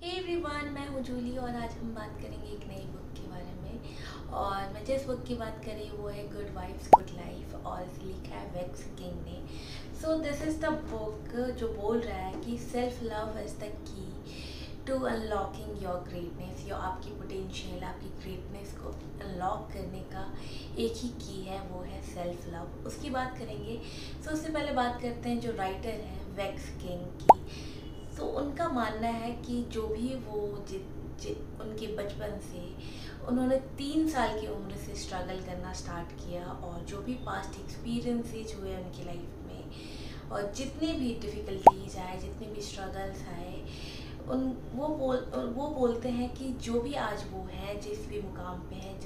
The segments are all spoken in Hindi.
हे एवरीवन, मैं हूँ जूली और आज हम बात करेंगे एक नई बुक के बारे में। और मैं जिस बुक की बात कर रही हूँ वो है गुड वाइफ्स गुड लाइफ और इसे लिखा है वेक्स किंग ने। So this is the book जो बोल रहा है कि self love is the key to unlocking your greatness. या आपकी पोटेंशियल, आपकी ग्रेटनेस को अनलॉक करने का एक ही की है, वो है सेल्फ लव। उसकी बात करेंगे। सो उससे पहले बात करते हैं जो राइटर है वेक्स किंग की। तो उनका मानना है कि जो भी वो उनके बचपन से उन्होंने 3 साल की उम्र से स्ट्रगल करना स्टार्ट किया और जो भी पास्ट एक्सपीरियंसेस हुए उनकी लाइफ में और जितनी भी डिफ़िकल्टीज आए, जितने भी स्ट्रगल्स आए, उन वो बोलते हैं कि जो भी आज वो है, जिस भी मुकाम पे है,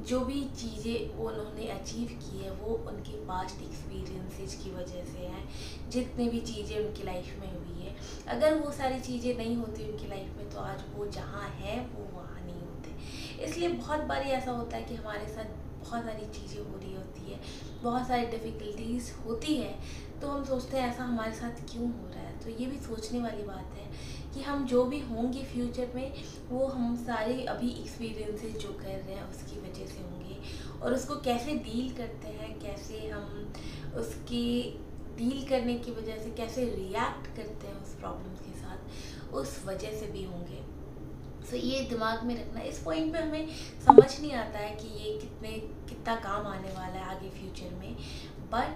जो भी चीज़ें वो उन्होंने अचीव की है वो उनके पास्ट एक्सपीरियंसेस की वजह से हैं। जितनी भी चीज़ें उनकी लाइफ में हुई है, अगर वो सारी चीज़ें नहीं होती उनकी लाइफ में तो आज वो जहाँ है वो वहाँ नहीं होते। इसलिए बहुत बारी ऐसा होता है कि हमारे साथ बहुत सारी चीज़ें हो रही होती है, बहुत सारी डिफ़िकल्टीज होती है, तो हम सोचते हैं ऐसा हमारे साथ क्यों हो रहा है। तो ये भी सोचने वाली बात है कि हम जो भी होंगे फ्यूचर में वो हम सारे अभी एक्सपीरियंसेस जो कर रहे हैं उसकी वजह से होंगे, और उसको कैसे डील करते हैं, कैसे हम उसकी डील करने की वजह से कैसे रिएक्ट करते हैं उस प्रॉब्लम के साथ, उस वजह से भी होंगे। सो ये दिमाग में रखना। इस पॉइंट पे हमें समझ नहीं आता है कि ये कितना काम आने वाला है आगे फ्यूचर में, बट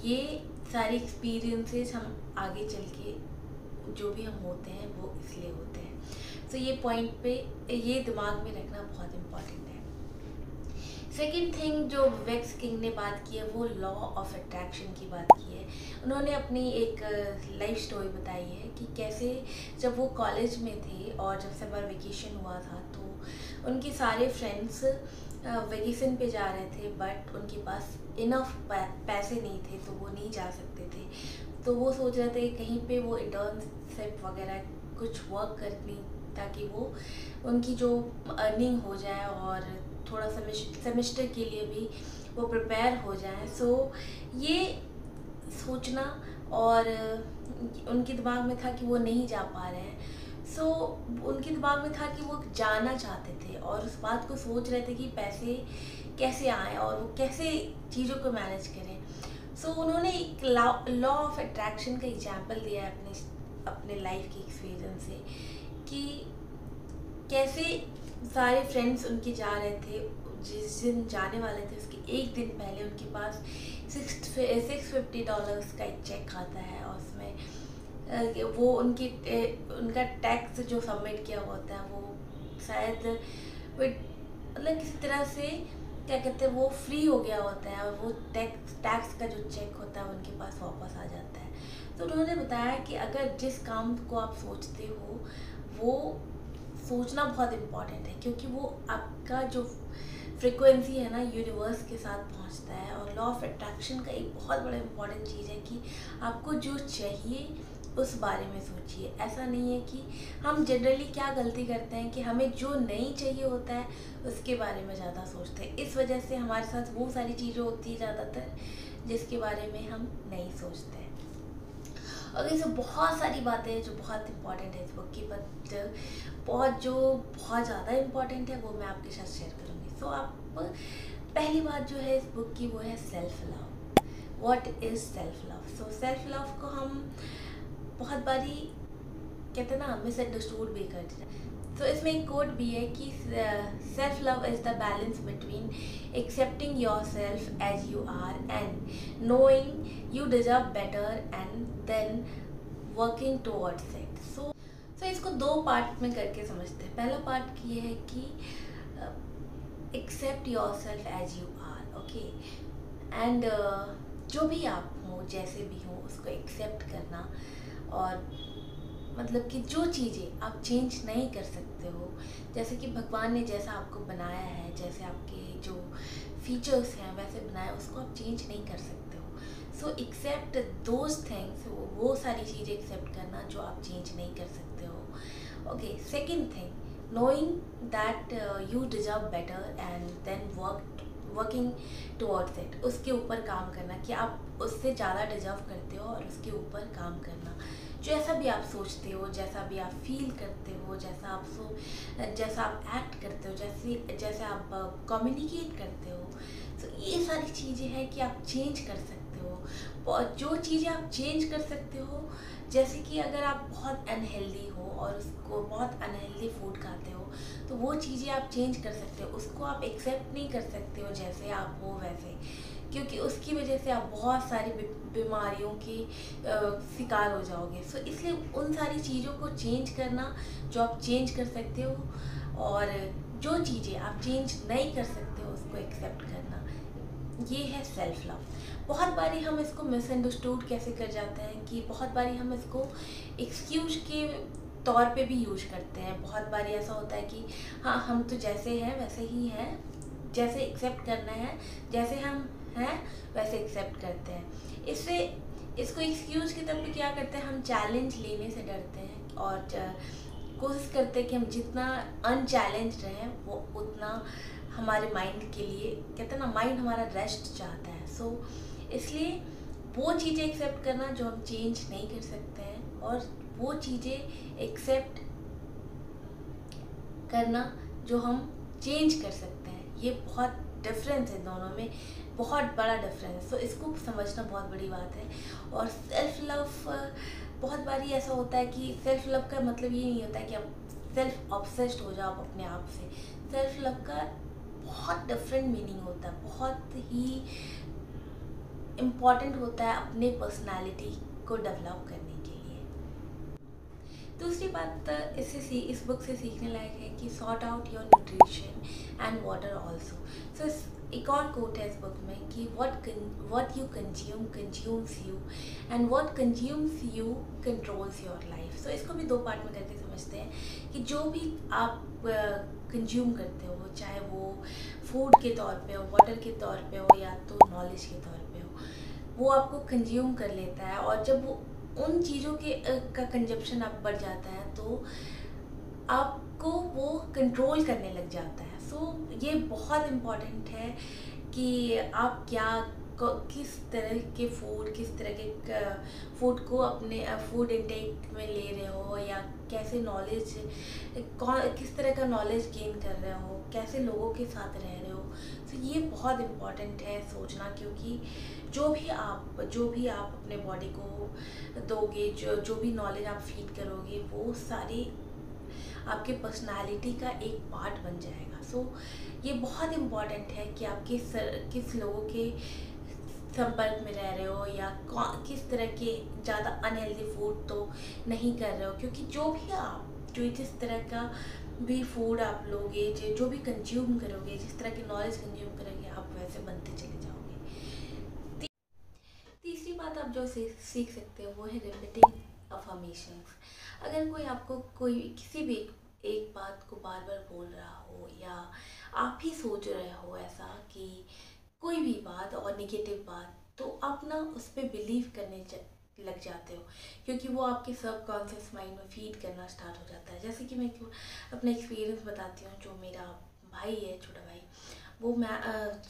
ये सारे एक्सपीरियंसेस हम आगे चल के जो भी हम होते हैं वो इसलिए होते हैं। सो ये पॉइंट पे ये दिमाग में रखना बहुत इम्पॉर्टेंट है। सेकेंड थिंग जो वेक्स किंग ने बात की है वो लॉ ऑफ अट्रैक्शन की बात की है। उन्होंने अपनी एक लाइफ स्टोरी बताई है कि कैसे जब वो कॉलेज में थे और जब समर वेकेशन हुआ था तो उनके सारे फ्रेंड्स वेकेशन पे जा रहे थे, बट उनके पास इनफ पैसे नहीं थे तो वो नहीं जा सकते थे। तो वो सोच रहे थे कहीं पे वो इंटर्नशिप वगैरह कुछ वर्क करनी, ताकि वो उनकी जो अर्निंग हो जाए और थोड़ा सेमेस्टर के लिए भी वो प्रिपेयर हो जाए। सो ये सोचना और उनके दिमाग में था कि वो नहीं जा पा रहे हैं। सो उनके दिमाग में था कि वो जाना चाहते थे और उस बात को सोच रहे थे कि पैसे कैसे आए और वो कैसे चीज़ों को मैनेज करें। सो उन्होंने एक लॉ ऑफ अट्रैक्शन का एग्जाम्पल दिया है अपने लाइफ के एक्सपीरियंस से कि कैसे सारे फ्रेंड्स उनके जा रहे थे, जिस दिन जाने वाले थे उसके एक दिन पहले उनके पास $650 का एक चेक आता है और उसमें वो उनका टैक्स जो सबमिट किया हुआ होता है वो शायद मतलब किसी तरह से क्या कहते हैं वो फ्री हो गया होता है और वो टैक्स का जो चेक होता है उनके पास वापस आ जाता है। तो उन्होंने बताया कि अगर जिस काम को आप सोचते हो वो सोचना बहुत इम्पॉर्टेंट है, क्योंकि वो आपका जो फ्रिक्वेंसी है ना यूनिवर्स के साथ पहुंचता है। और लॉ ऑफ अट्रैक्शन का एक बहुत बड़ा इम्पॉर्टेंट चीज़ है कि आपको जो चाहिए उस बारे में सोचिए। ऐसा नहीं है कि हम जनरली क्या गलती करते हैं कि हमें जो नहीं चाहिए होता है उसके बारे में ज़्यादा सोचते हैं। इस वजह से हमारे साथ वो सारी चीज़ें होती है ज़्यादातर जिसके बारे में हम नहीं सोचते हैं। और ऐसे बहुत सारी बातें हैं जो बहुत इंपॉर्टेंट है इस बुक की, बट बहुत ज़्यादा इम्पॉर्टेंट है वो मैं आपके साथ शेयर करूँगी। सो आप पहली बात जो है इस बुक की वो है self love. What is self love? So self love को हम बहुत बारी कहते हैं ना मिसअंडरस्टूड भी करते हैं। तो इसमें एक कोट भी है कि self love is the balance between accepting yourself as you are and knowing you deserve better and then working towards it. So इसको दो पार्ट में करके समझते हैं। पहला पार्ट ये है कि accept yourself as you are, okay, and जो भी आप हो, जैसे भी हो, उसको एक्सेप्ट करना। और मतलब कि जो चीज़ें आप चेंज नहीं कर सकते हो, जैसे कि भगवान ने जैसा आपको बनाया है, जैसे आपके जो फीचर्स हैं वैसे बनाया, उसको आप चेंज नहीं कर सकते हो। सो एक्सेप्ट दोज थिंग्स, वो सारी चीज़ें एक्सेप्ट करना जो आप चेंज नहीं कर सकते हो। Okay, second thing, knowing that you deserve better and then working towards it, उसके ऊपर काम करना कि आप उससे ज़्यादा डिजर्व करते हो और उसके ऊपर काम करना। जैसा भी आप सोचते हो, जैसा भी आप फील करते हो, जैसा आप एक्ट करते हो, जैसे आप कम्युनिकेट करते हो, तो ये सारी चीज़ें हैं कि आप चेंज कर सकते हो। जो चीज़ें आप चेंज कर सकते हो, जैसे कि अगर आप बहुत अनहेल्दी हो और उसको बहुत अनहेल्दी फूड खाते हो, तो वो चीज़ें आप चेंज कर सकते हो। उसको आप एक्सेप्ट नहीं कर सकते हो जैसे आप हो वैसे, क्योंकि उसकी वजह से आप बहुत सारी बीमारियों की शिकार हो जाओगे। सो इसलिए उन सारी चीज़ों को चेंज करना जो आप चेंज कर सकते हो, और जो चीज़ें आप चेंज नहीं कर सकते हो उसको एक्सेप्ट करना, ये है सेल्फ लव। बहुत बारी हम इसको मिसअंडरस्टूड कैसे कर जाते हैं कि बहुत बारी हम इसको एक्सक्यूज के तौर पे भी यूज करते हैं। बहुत बारी ऐसा होता है कि हाँ, हम तो जैसे हैं वैसे ही हैं, जैसे एक्सेप्ट करना है, जैसे हम हैं वैसे एक्सेप्ट करते हैं। इससे इसको एक्सक्यूज के तब पे क्या करते हैं, हम चैलेंज लेने से डरते हैं और कोशिश करते हैं कि हम जितना अनचैलेंज रहें वो उतना हमारे माइंड के लिए, कहते हैं ना, माइंड हमारा रेस्ट चाहता है। सो इसलिए वो चीज़ें एक्सेप्ट करना जो हम चेंज नहीं कर सकते हैं, और वो चीज़ें एक्सेप्ट करना जो हम चेंज कर सकते हैं, ये बहुत डिफरेंस है दोनों में, बहुत बड़ा डिफरेंस। तो इसको समझना बहुत बड़ी बात है। और सेल्फ लव, बहुत बारी ऐसा होता है कि सेल्फ लव का मतलब ये नहीं होता है कि आप सेल्फ ऑब्सेस्ड हो जाओ अपने आप से। सेल्फ लव का बहुत डिफरेंट मीनिंग होता है, बहुत ही इम्पॉर्टेंट होता है अपने पर्सनालिटी को डेवलप करने के लिए। दूसरी बात इस बुक से सीखने लायक है कि sort out your nutrition and water also. So एक और कोट है इस बुक में कि what you consume consumes you and what consumes you controls your life। सो इसको भी दो पार्ट में करके समझते हैं कि जो भी आप कंज्यूम करते हो, चाहे वो फूड के तौर पे हो, वाटर के तौर पे हो, या तो नॉलेज के तौर पे हो, वो आपको कंज्यूम कर लेता है। और जब वो उन चीज़ों के का कंजप्शन आप बढ़ जाता है तो आपको वो कंट्रोल करने लग जाता है। सो ये बहुत इम्पॉर्टेंट है कि आप किस तरह के फूड को अपने फूड इंटेक में ले रहे हो, या कैसे किस तरह का नॉलेज गेन कर रहे हो, कैसे लोगों के साथ रह रहे हो। तो ये बहुत इम्पॉर्टेंट है सोचना, क्योंकि जो भी आप अपने बॉडी को दोगे, जो भी नॉलेज आप फीड करोगे, वो सारी आपके पर्सनालिटी का एक पार्ट बन जाएगा। सो ये बहुत इम्पॉर्टेंट है कि आप किस लोगों के संपर्क में रह रहे हो, या किस तरह के ज़्यादा अनहेल्दी फूड तो नहीं कर रहे हो, क्योंकि जिस तरह का भी फूड आप लोगे, जो भी कंज्यूम करोगे, जिस तरह की नॉलेज कंज्यूम करोगे, आप वैसे बनते चले जाओगे। तीसरी बात आप जो सीख सकते हो वो है रिपीटिंग अफर्मेशंस। अगर कोई किसी भी एक बात को बार बार बोल रहा हो, या आप ही सोच रहे हो ऐसा कि कोई भी बात और नेगेटिव बात, तो आप ना उस पर बिलीव करने लग जाते हो, क्योंकि वो आपके सबकॉन्शियस माइंड में फीड करना स्टार्ट हो जाता है। जैसे कि मैं अपना एक्सपीरियंस बताती हूँ। जो मेरा भाई है, छोटा भाई, वो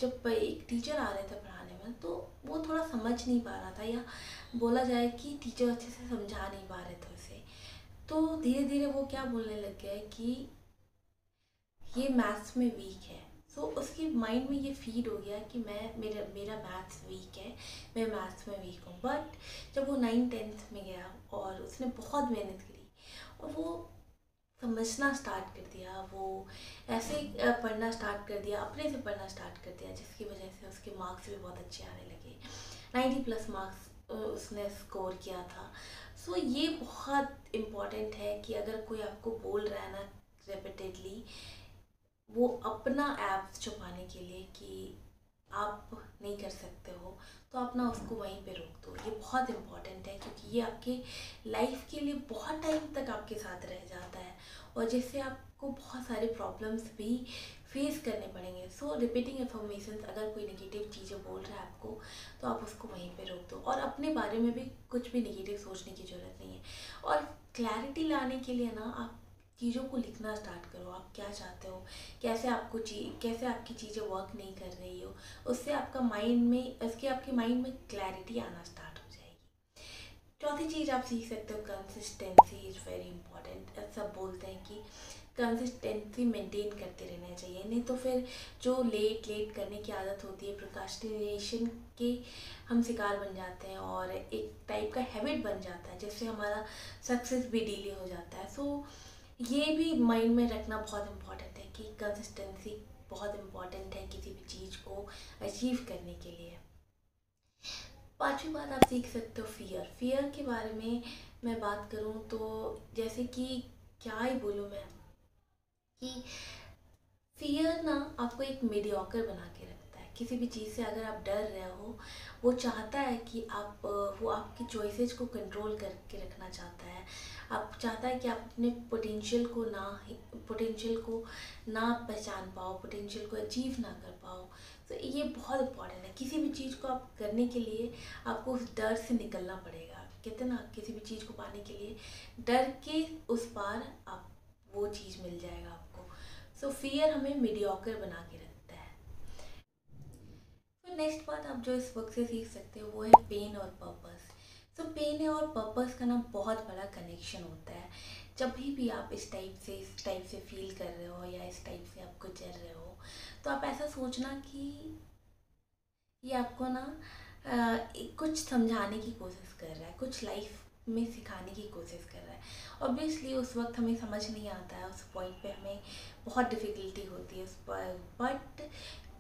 जब एक टीचर आ रहे थे पढ़ाने में, तो वो थोड़ा समझ नहीं पा रहा था, या बोला जाए कि टीचर अच्छे से समझा नहीं पा रहे थे उसे। तो धीरे धीरे वो क्या बोलने लग गया कि ये मैथ्स में वीक है। सो उसके माइंड में ये फीड हो गया कि मेरा मैथ्स वीक है, मैं मैथ्स में वीक हूँ। बट जब वो 9th-10th में गया और उसने बहुत मेहनत करी और वो समझना स्टार्ट कर दिया, वो ऐसे पढ़ना स्टार्ट कर दिया, अपने से पढ़ना स्टार्ट कर दिया, जिसकी वजह से उसके मार्क्स भी बहुत अच्छे आने लगे। 90+ मार्क्स उसने स्कोर किया था। सो ये बहुत इम्पॉर्टेंट है कि अगर कोई आपको बोल रहा है ना रिपीटेडली, वो अपना ऐप छुपाने के लिए कि आप नहीं कर सकते हो, तो आप ना उसको वहीं पे रोक दो। ये बहुत इम्पॉर्टेंट है, क्योंकि ये आपके लाइफ के लिए बहुत टाइम तक आपके साथ रह जाता है, और जिससे आपको बहुत सारे प्रॉब्लम्स भी फेस करने पड़ेंगे। सो रिपीटिंग इन्फॉर्मेशन, अगर कोई नेगेटिव चीज़ें बोल रहा है आपको, तो आप उसको वहीं पे रोक दो, और अपने बारे में भी कुछ भी नेगेटिव सोचने की ज़रूरत नहीं है। और क्लैरिटी लाने के लिए ना आप चीज़ों को लिखना स्टार्ट करो। आप क्या चाहते हो, कैसे आपकी चीज़ें वर्क नहीं कर रही हो, उससे आपके माइंड में क्लैरिटी आना स्टार्ट हो जाएगी। चौथी चीज़ आप सीख सकते हो, कंसिस्टेंसी इज़ वेरी इंपॉर्टेंट। सब बोलते हैं कि कंसिस्टेंसी मेंटेन करते रहना चाहिए, नहीं तो फिर जो लेट लेट करने की आदत होती है, प्रोक्रास्टिनेशन के हम शिकार बन जाते हैं और एक टाइप का हैबिट बन जाता है जिससे हमारा सक्सेस भी डिले हो जाता है। सो ये भी माइंड में रखना बहुत इम्पॉर्टेंट है कि कंसिस्टेंसी बहुत इम्पॉर्टेंट है किसी भी चीज़ को अचीव करने के लिए। पांचवी बात आप सीख सकते हो, फियर। फियर के बारे में मैं बात करूं तो जैसे कि क्या ही बोलूं मैं, कि फियर ना आपको एक मीडियोकर बना के रखता है। किसी भी चीज़ से अगर आप डर रहे हो, वो चाहता है कि आप वो आपकी चॉइसेस को कंट्रोल करके रखना चाहता है। आप चाहता है कि आप अपने पोटेंशियल को ना पहचान पाओ, पोटेंशियल को अचीव ना कर पाओ। तो ये बहुत इंपॉर्टेंट है। किसी भी चीज़ को आप करने के लिए आपको उस डर से निकलना पड़ेगा। कहते हैं ना, किसी भी चीज़ को पाने के लिए डर के उस पार आप वो चीज़ मिल जाएगा आपको। सो फियर हमें मीडियोकर बना के रखता है। तो नेक्स्ट बात आप जो इस बुक से सीख सकते हो वो है पेन और पर्पस। सो पेन और पर्पस का ना बहुत बड़ा कनेक्शन होता है। जब भी आप इस टाइप से फील कर रहे हो या इस टाइप से आप गुजर रहे हो, तो आप ऐसा सोचना कि ये आपको ना कुछ समझाने की कोशिश कर रहा है, कुछ लाइफ में सिखाने की कोशिश कर रहा है। ऑब्वियसली उस वक्त हमें समझ नहीं आता है, उस पॉइंट पे हमें बहुत डिफ़िकल्टी होती है उस पर, बट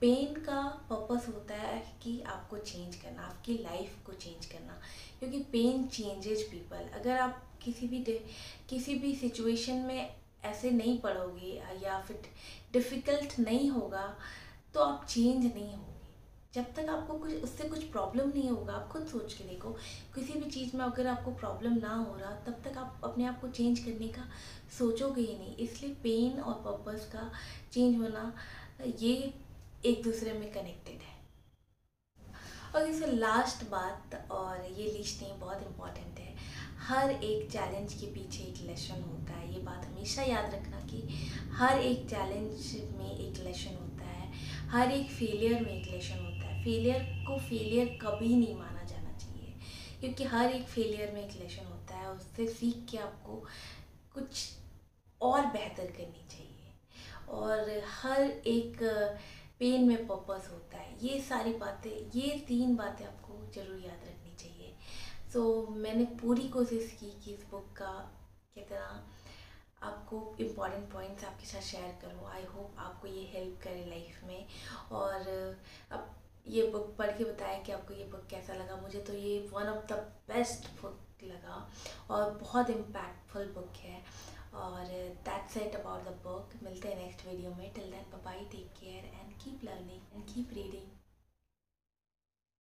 पेन का पर्पस होता है कि आपको चेंज करना, आपकी लाइफ को चेंज करना। क्योंकि पेन चेंजेज पीपल। अगर आप किसी भी सिचुएशन में ऐसे नहीं पड़ोगे या फिर डिफ़िकल्ट नहीं होगा, तो आप चेंज नहीं होगे। जब तक आपको कुछ प्रॉब्लम नहीं होगा, आप खुद सोच के देखो, किसी भी चीज़ में अगर आपको प्रॉब्लम ना हो रहा, तब तक आप अपने आप को चेंज करने का सोचोगे ही नहीं। इसलिए पेन और पर्पस का चेंज होना, ये एक दूसरे में कनेक्टेड है। और इसे लास्ट बात, और ये लिस्ट नहीं, बहुत इंपॉर्टेंट है, हर एक चैलेंज के पीछे एक लेसन होता है। ये बात हमेशा याद रखना कि हर एक चैलेंज में एक लेसन होता है, हर एक फेलियर में एक लेसन होता है। फेलियर को फेलियर कभी नहीं माना जाना चाहिए, क्योंकि हर एक फेलियर में एक लेसन होता है। उससे सीख के आपको कुछ और बेहतर करनी चाहिए। और हर एक पेन में पर्पस होता है। ये सारी बातें, ये 3 बातें आपको ज़रूर याद रखनी चाहिए। सो मैंने पूरी कोशिश की कि इस बुक का कितना आपको इम्पॉर्टेंट पॉइंट्स आपके साथ शेयर करूँ। आई होप आपको ये हेल्प करे लाइफ में। और अब ये बुक पढ़ के बताया कि आपको ये बुक कैसा लगा। मुझे तो ये one of the best book लगा और बहुत इम्पैक्टफुल बुक है। और that's it about the book. मिलते हैं नेक्स्ट वीडियो में। Till then bye bye, take care and keep learning and keep reading.